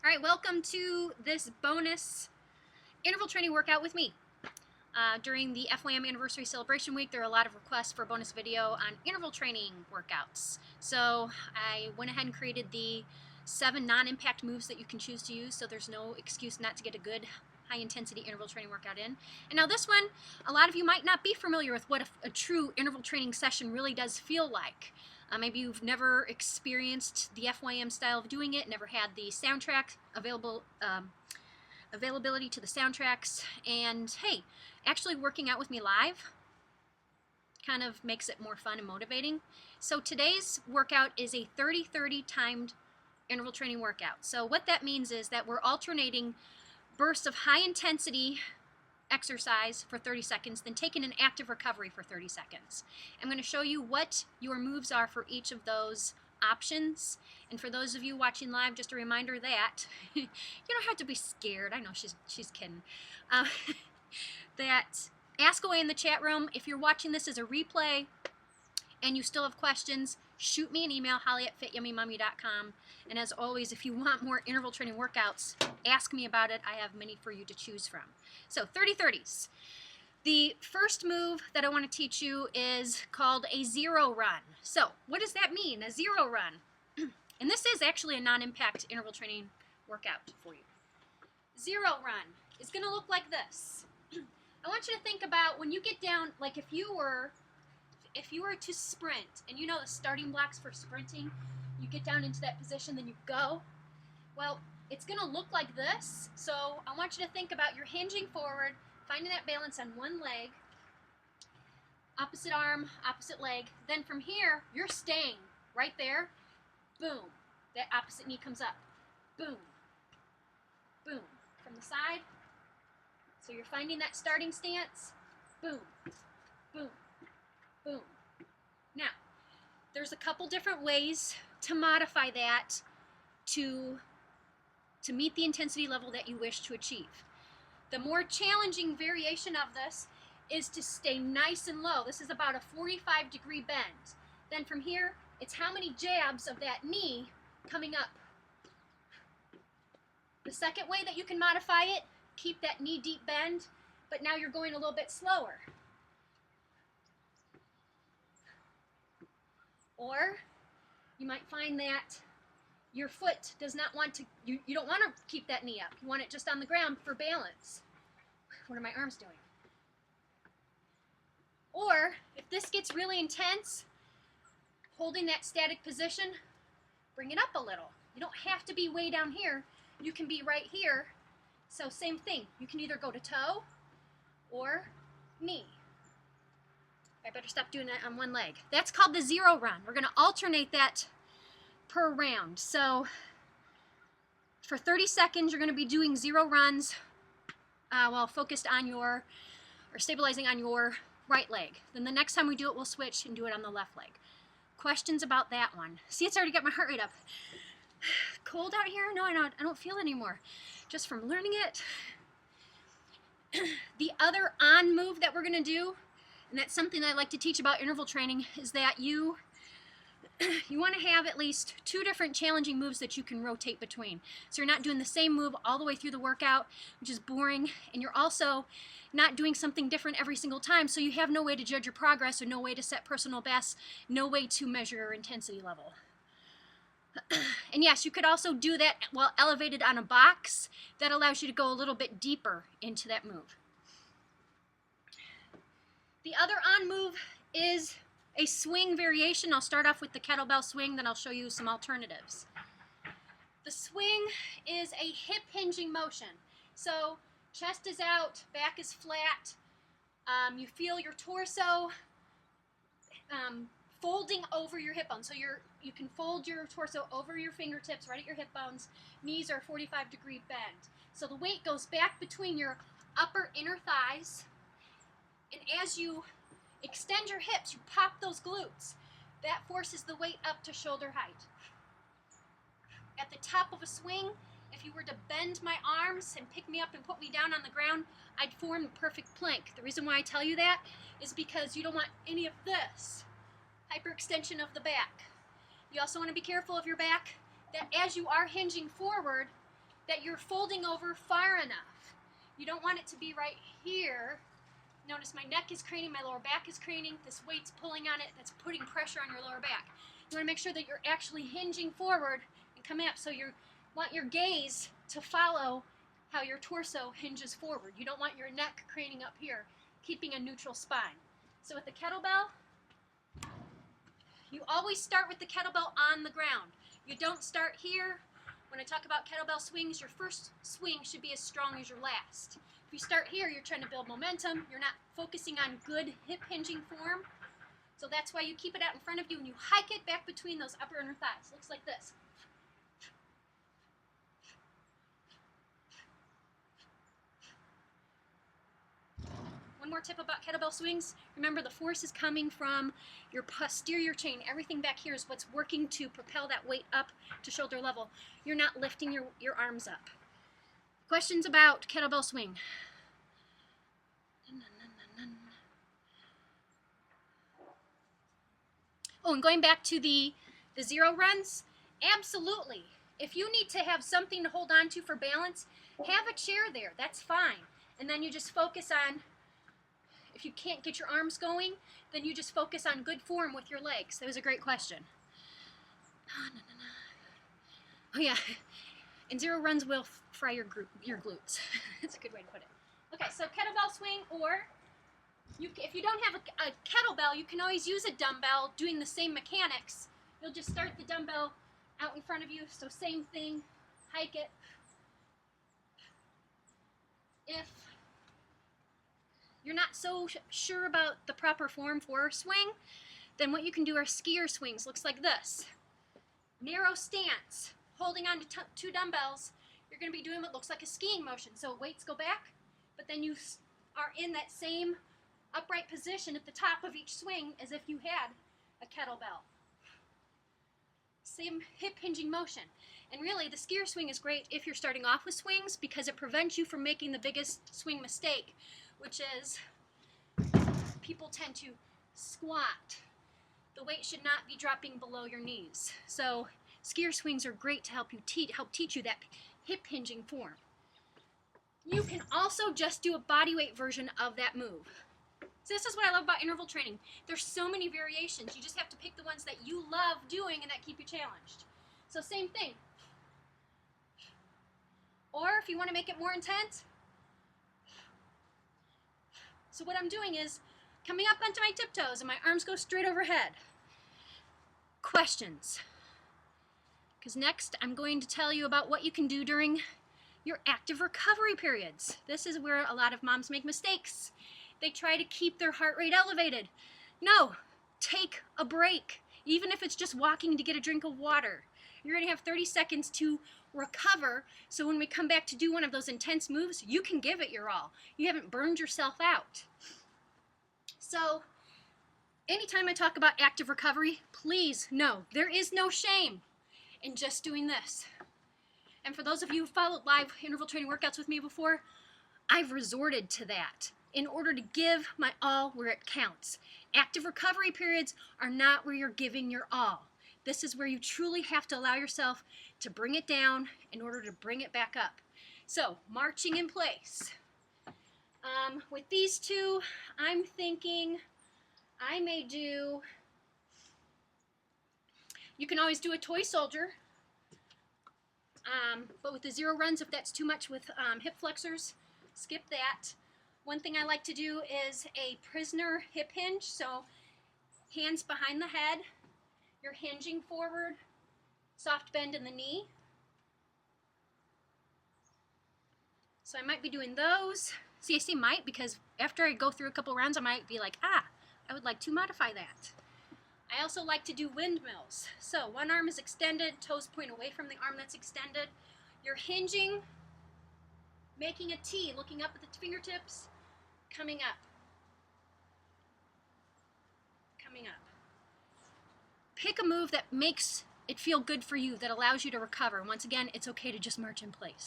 All right, welcome to this bonus interval training workout with me. During the FYM anniversary celebration week, there are a lot of requests for a bonus video on interval training workouts. So I went ahead and created the 7 non-impact moves that you can choose to use, so there's no excuse not to get a good high-intensity interval training workout in. And now this one, a lot of you might not be familiar with what a true interval training session really does feel like. Maybe you've never experienced the FYM style of doing it, never had the soundtrack availability to the soundtracks, and hey, actually working out with me live kind of makes it more fun and motivating. So today's workout is a 30-30 timed interval training workout. So what that means is that we're alternating bursts of high intensity exercise for 30 seconds, then taking an active recovery for 30 seconds. I'm going to show you what your moves are for each of those options. And for those of you watching live, just a reminder that you don't have to be scared. I know she's kidding. That ask away in the chat room. If you're watching this as a replay and you still have questions, shoot me an email, holly@FitYummyMummy.com. And as always, if you want more interval training workouts, ask me about it. I have many for you to choose from. So 30-30s. The first move that I want to teach you is called a zero run. So what does that mean, a zero run? And this is actually a non-impact interval training workout for you. Zero run is going to look like this. I want you to think about when you get down, like if you were to sprint, and you know the starting blocks for sprinting, you get down into that position, then you go. Well, it's going to look like this. So I want you to think about you're hinging forward, finding that balance on one leg, opposite arm, opposite leg. Then from here, you're staying right there. Boom. That opposite knee comes up. Boom. Boom. From the side. So you're finding that starting stance. Boom. Boom. Boom. Now, there's a couple different ways to modify that to meet the intensity level that you wish to achieve. The more challenging variation of this is to stay nice and low. This is about a 45-degree bend. Then from here, it's how many jabs of that knee coming up. The second way that you can modify it, keep that knee deep bend, but now you're going a little bit slower. Or you might find that your foot does not want to, you don't want to keep that knee up. You want it just on the ground for balance. What are my arms doing? Or if this gets really intense, holding that static position, bring it up a little. You don't have to be way down here. You can be right here. So same thing. You can either go to toe or knee. I better stop doing that on one leg. That's called the zero run. We're going to alternate that per round. So for 30 seconds, you're going to be doing zero runs while focused on or stabilizing on your right leg. Then the next time we do it, we'll switch and do it on the left leg. Questions about that one? See, it's already got my heart rate up. Cold out here? No, I don't feel it anymore. Just from learning it. The other on move that we're going to do, and that's something I like to teach about interval training, is that you want to have at least 2 different challenging moves that you can rotate between. So you're not doing the same move all the way through the workout, which is boring, and you're also not doing something different every single time, so you have no way to judge your progress or no way to set personal bests, no way to measure your intensity level. And yes, you could also do that while elevated on a box. That allows you to go a little bit deeper into that move. The other on move is a swing variation. I'll start off with the kettlebell swing, then I'll show you some alternatives. The swing is a hip hinging motion. So chest is out, back is flat. You feel your torso folding over your hip bones. So you can fold your torso over your fingertips right at your hip bones. Knees are 45-degree bend. So the weight goes back between your upper inner thighs. And as you extend your hips, you pop those glutes. That forces the weight up to shoulder height. At the top of a swing, if you were to bend my arms and pick me up and put me down on the ground, I'd form the perfect plank. The reason why I tell you that is because you don't want any of this hyperextension of the back. You also want to be careful of your back, that as you are hinging forward, that you're folding over far enough. You don't want it to be right here. Notice my neck is craning, my lower back is craning, this weight's pulling on it, that's putting pressure on your lower back. You want to make sure that you're actually hinging forward and coming up, so you want your gaze to follow how your torso hinges forward. You don't want your neck craning up here, keeping a neutral spine. So with the kettlebell, you always start with the kettlebell on the ground. You don't start here. When I talk about kettlebell swings, your first swing should be as strong as your last. If you start here, you're trying to build momentum. You're not focusing on good hip hinging form. So that's why you keep it out in front of you and you hike it back between those upper and inner thighs. Looks like this. One more tip about kettlebell swings. Remember, the force is coming from your posterior chain. Everything back here is what's working to propel that weight up to shoulder level. You're not lifting your arms up. Questions about kettlebell swing? Oh, and going back to the zero runs, absolutely. If you need to have something to hold on to for balance, have a chair there. That's fine. And then you just focus on, if you can't get your arms going, then you just focus on good form with your legs. That was a great question. Oh yeah, and zero runs will fry your glutes. That's a good way to put it. Okay, so kettlebell swing, or if you don't have a kettlebell, you can always use a dumbbell doing the same mechanics. You'll just start the dumbbell out in front of you, so same thing, hike it. If you're not so sure about the proper form for a swing, then what you can do are skier swings. Looks like this. Narrow stance, holding on to two dumbbells. You're going to be doing what looks like a skiing motion. So weights go back, but then you are in that same upright position at the top of each swing as if you had a kettlebell. Same hip hinging motion. And really, the skier swing is great if you're starting off with swings because it prevents you from making the biggest swing mistake, which is people tend to squat. The weight should not be dropping below your knees. So skier swings are great to help teach you that hip hinging form. You can also just do a body weight version of that move. So this is what I love about interval training. There's so many variations. You just have to pick the ones that you love doing and that keep you challenged. So same thing. Or if you want to make it more intense, so what I'm doing is coming up onto my tiptoes and my arms go straight overhead. Questions? Because next I'm going to tell you about what you can do during your active recovery periods. This is where a lot of moms make mistakes. They try to keep their heart rate elevated. No, take a break. Even if it's just walking to get a drink of water. You're going to have 30 seconds to recover, so when we come back to do one of those intense moves, you can give it your all. You haven't burned yourself out. So, anytime I talk about active recovery, please know there is no shame in just doing this. And for those of you who followed live interval training workouts with me before, I've resorted to that in order to give my all where it counts. Active recovery periods are not where you're giving your all. This is where you truly have to allow yourself to bring it down in order to bring it back up. So, marching in place. With these two, I'm thinking I may do, you can always do a toy soldier, but with the zero runs, if that's too much with hip flexors, skip that. One thing I like to do is a prisoner hip hinge, so hands behind the head, you're hinging forward, soft bend in the knee. So I might be doing those. See, I say might because after I go through a couple rounds, I might be like, I would like to modify that. I also like to do windmills. So one arm is extended, toes point away from the arm that's extended. You're hinging, making a T, looking up at the fingertips, coming up. Coming up. Pick a move that makes it feel good for you, that allows you to recover. Once again, it's okay to just march in place.